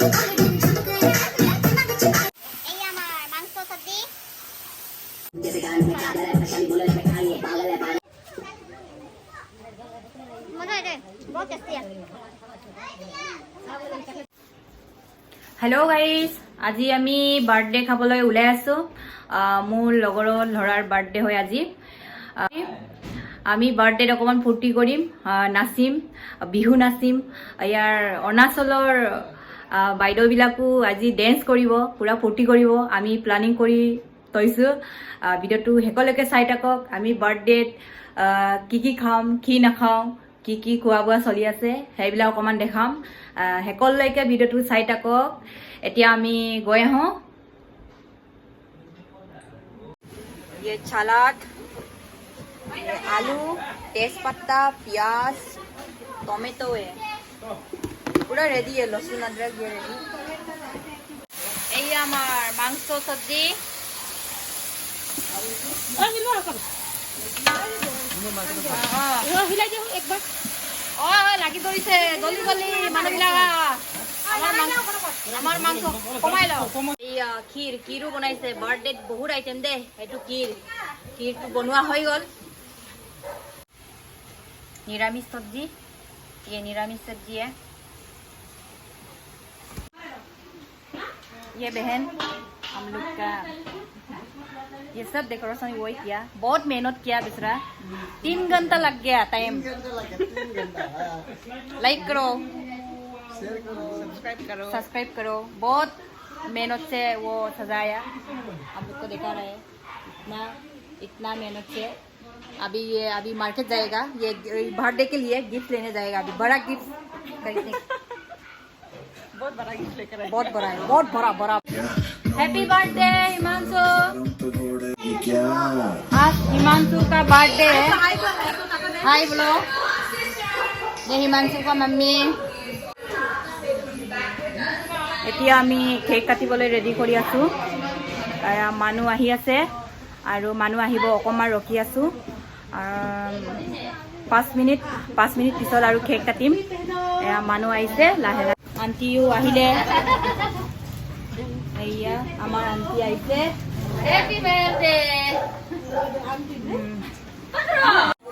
Hello guys, আজি আমি birthday খাবলৈ ওলাই আছো। মোৰ লগৰ ল'ৰাৰ বাৰ্থডে হয় আজি। আমি বাৰ্থডেত অকমান ফূৰ্তি কৰিম, নাচিম, বিহু নাচিম। ইয়াৰ অৰুণাচলৰ বাইদেউবিলাকো আজি ডেন্স কৰিব, পুৰা ফূৰ্তি কৰিব। আমি প্লানিং কৰি থৈছো। ভিডিঅ'টো শেষলৈকে চাই থাকক। আমি বাৰ্থডেত কি খাম, কি নাখাওঁ, কি খোৱা বোৱা চলি আছে সেইবিলাক অকমান দেখাম। শেষলৈকে ভিডিঅ'টো চাই থাকক। এতিয়া আমি গৈ আহোঁ। ये सलाद, ये आलू, तेजपत्ता, प्याज, टमेटो है, पूरा रेडी है। लहसुन अदरक ये रेडी। এই আমার মাংস সবজি। লাগি ধৰিছে জলদি জলদি মানুহবিলাক। আমার মাংস কমাই লও। এইয়া ক্ষীৰো বনাইছে। বাৰ্থডেত বহুত আইটেম দে। এইটো ক্ষীৰটো বনোৱা হৈ গল। निरामिष सब्जी, ये निरामिष सब्जी है। ये बहन हम लोग का ये सब डेकोरेशन वही किया, बहुत मेहनत किया बेचारा। 3 घंटा लग गया टाइम। लाइक करो, सब्सक्राइब करो। बहुत मेहनत से वो सजाया, हम लोग को दिखा रहे हैं। इतना मेहनत से अभी मार्केट जाएगा। ये बर्थडे के लिए गिफ्ट लेने जाएगा। अभी बड़ा गिफ्ट खरीदने, बहुत बड़ा गिफ्ट लेकर आएगा। बहुत बड़ा है, बहुत बड़ा। Happy birthday Himanshu. आज हिमांशु का बर्थडे है। हाय बोलो। ये हिमांशु का मम्मी। এতিয়া আমি কেক কাটিবলৈ ৰেডি কৰি আছো। মানুহ আহি আছে আৰু মানুহ আহিব, অকমান ৰখি আছো। 5 মিনিট পিছত আৰু কেক কাটিম। মানুহ আহিছে লাহে লাহে। আন্টিও আহিলে। এইয়া আমাৰ আন্টি আহিছে। Happy birthday.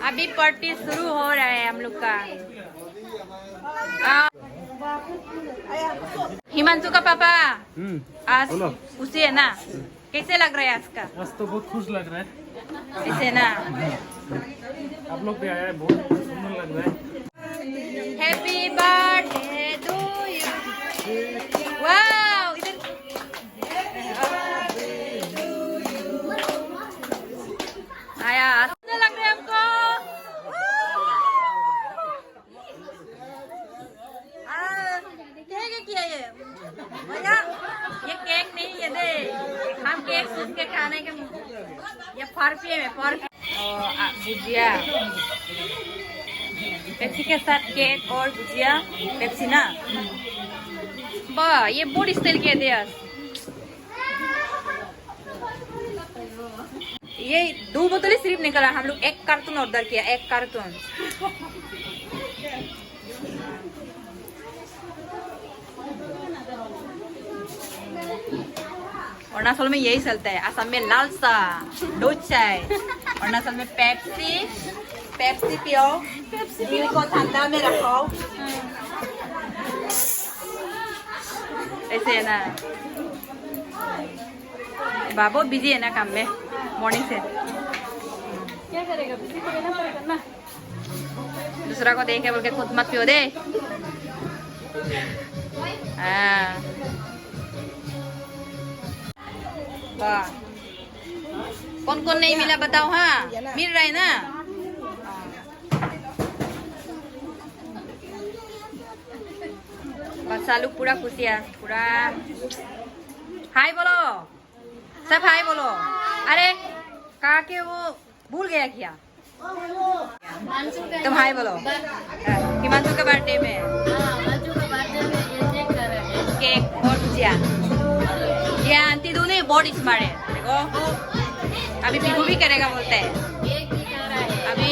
अभी पार्टी शुरू हो रहा है हम लोग का। हिमांशु का पापा आज खुशी है ना? कैसे लग रहा है आज का? आज तो बहुत खुश लग रहा है। कैसे ना? आप लोग भी आए हैं, बहुत सुंदर लग रहा है। Happy birthday to you. Wow, इधर आया। अच्छा लग रहा है हमको। क्या ये भैया? ये केक नहीं, ये दे। हम केक सूख के खाने के ये परफ्यूम है, भुजिया पेप्सी के साथ केक और भुजिया। पेप्सी ना वाह, ये बोर्ड स्टाइल के दे। ये 2 बोतलें सिर्फ निकला। हम लोग 1 कार्टून ऑर्डर किया, 1 कार्टून। अरुणाचल में यही चलता है। असम में लाल सा, दूध चाय। अरुणाचल में पेप्सी पियो, दिल को ठंडा में रखो। ऐसे है ना। बाबू बिजी है ना काम में, मॉर्निंग से। क्या करेगा, बिजी तो रहना पड़ेगा ना। दूसरा को देखे बोल के खुद मत पियो दे। वाह, कौन कौन नहीं मिला बताओ। हाँ, मिल रहा है ना। बच्चा लोग पूरा खुशी है, पूरा हाय बोलो, सब हाय बोलो। अरे कहा के वो भूल गया क्या? तुम हाय बोलो। हिमांशु का बर्थडे में केक और भुजिया। ये आंटी दोनों बहुत स्मार्ट है। देखो अभी पीहू भी करेगा बोलते हैं। अभी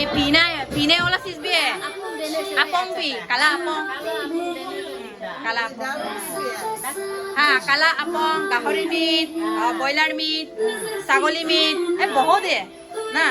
पीने वाला चीज भी है। अपोंग भी, काला अपोंग। কালা আপং হা কালা আপং গাহৰি মিট ব্ৰইলাৰ মিট ছাগলী মিট এই বহুত দিয়ে না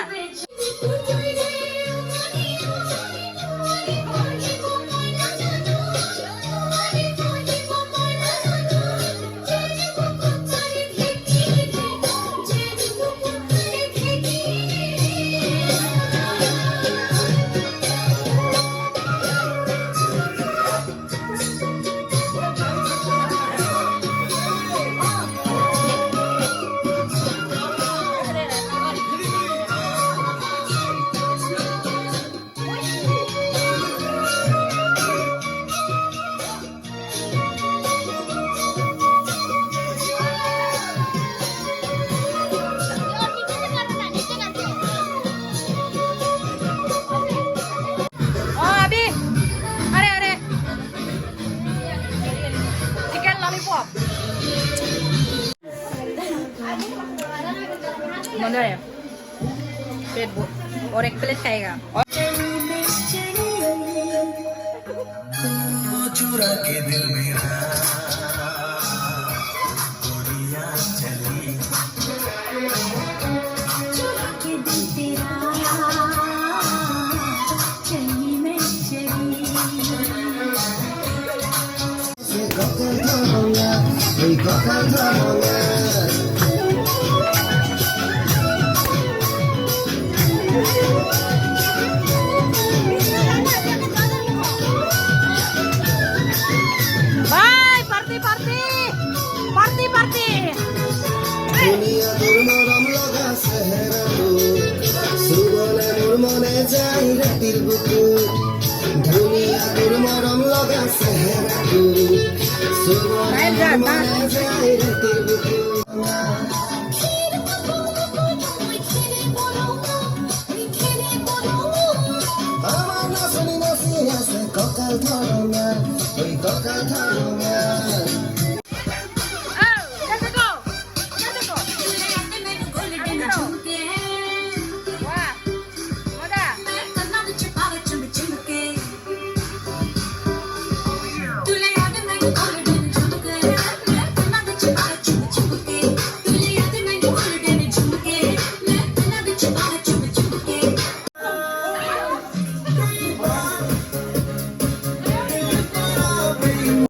मजा आया पेट और एक प्लेट खाएगा चुरा के दिल मेरा गोरिया चली चुरा के दिल तेरा चली मैं चली से ककल धरोंगा ओई ककल धरोंगा दुनिया दुर्मरम लगा सेहरारू सुबले मुरमने जाई रातिर बुकु दुनिया दुर्मरम लगा सेहरारू सुबले मुरमने जाई रातिर बुकु আমার নাচনি নাচি আছে ককাল ধরঙা ওই ককাল ধরঙা Too late, I'm